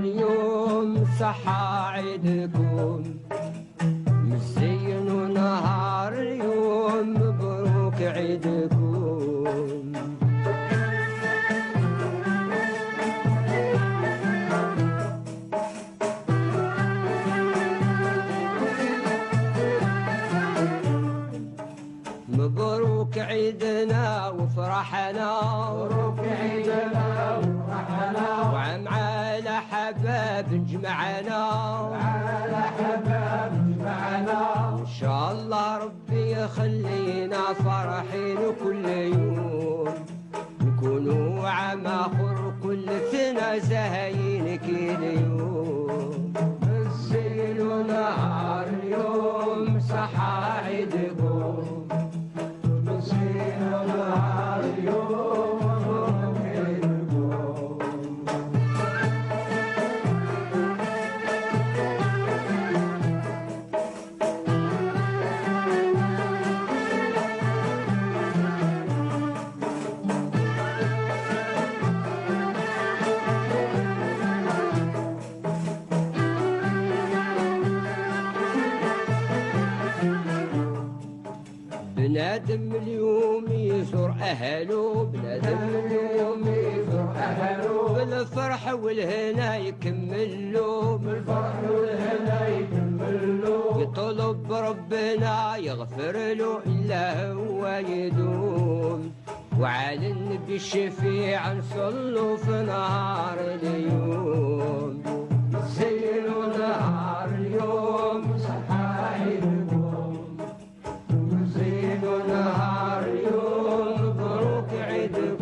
اليوم صحة عيدكم مزين ونهار اليوم مبروك عيدكم. مبروك عيدنا وفرحنا مبروك عيدنا وفرحنا وعم على حباب جمعنا على حباب جمعنا إن شاء الله ربي يخلينا فرحين كل يوم نكونوا عام آخر كل سنة زهاين كل يوم الزين ونهار اليوم صحة عيدكم الزين ونهار اليوم مبروك عيدكم. بنادم اليوم يزور أهله بنادم اليوم يزور أهله بالفرح والهنا يكملوا بالفرح والهنا يكملوا يطلب ربنا يغفر له إلا هو يدوم وعلى النبي الشفيع نصلوا في نهار اليوم. زين ونهار اليوم صحة عيدكم زين ونهار اليوم مبروك عيدكم.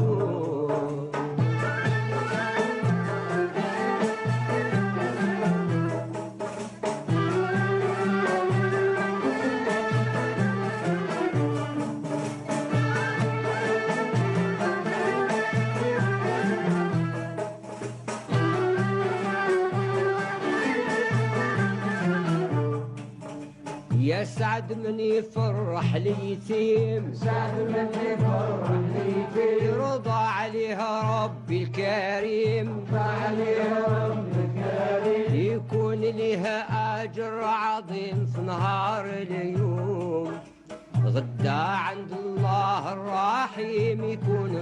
يا سعد من يفرح اليتيم سعد من يفرح اليتيم يرضى عليها ربي الكريم عليها رب الكريم يكون لها أجر عظيم في نهار اليوم غدا عند الله الرحيم يكون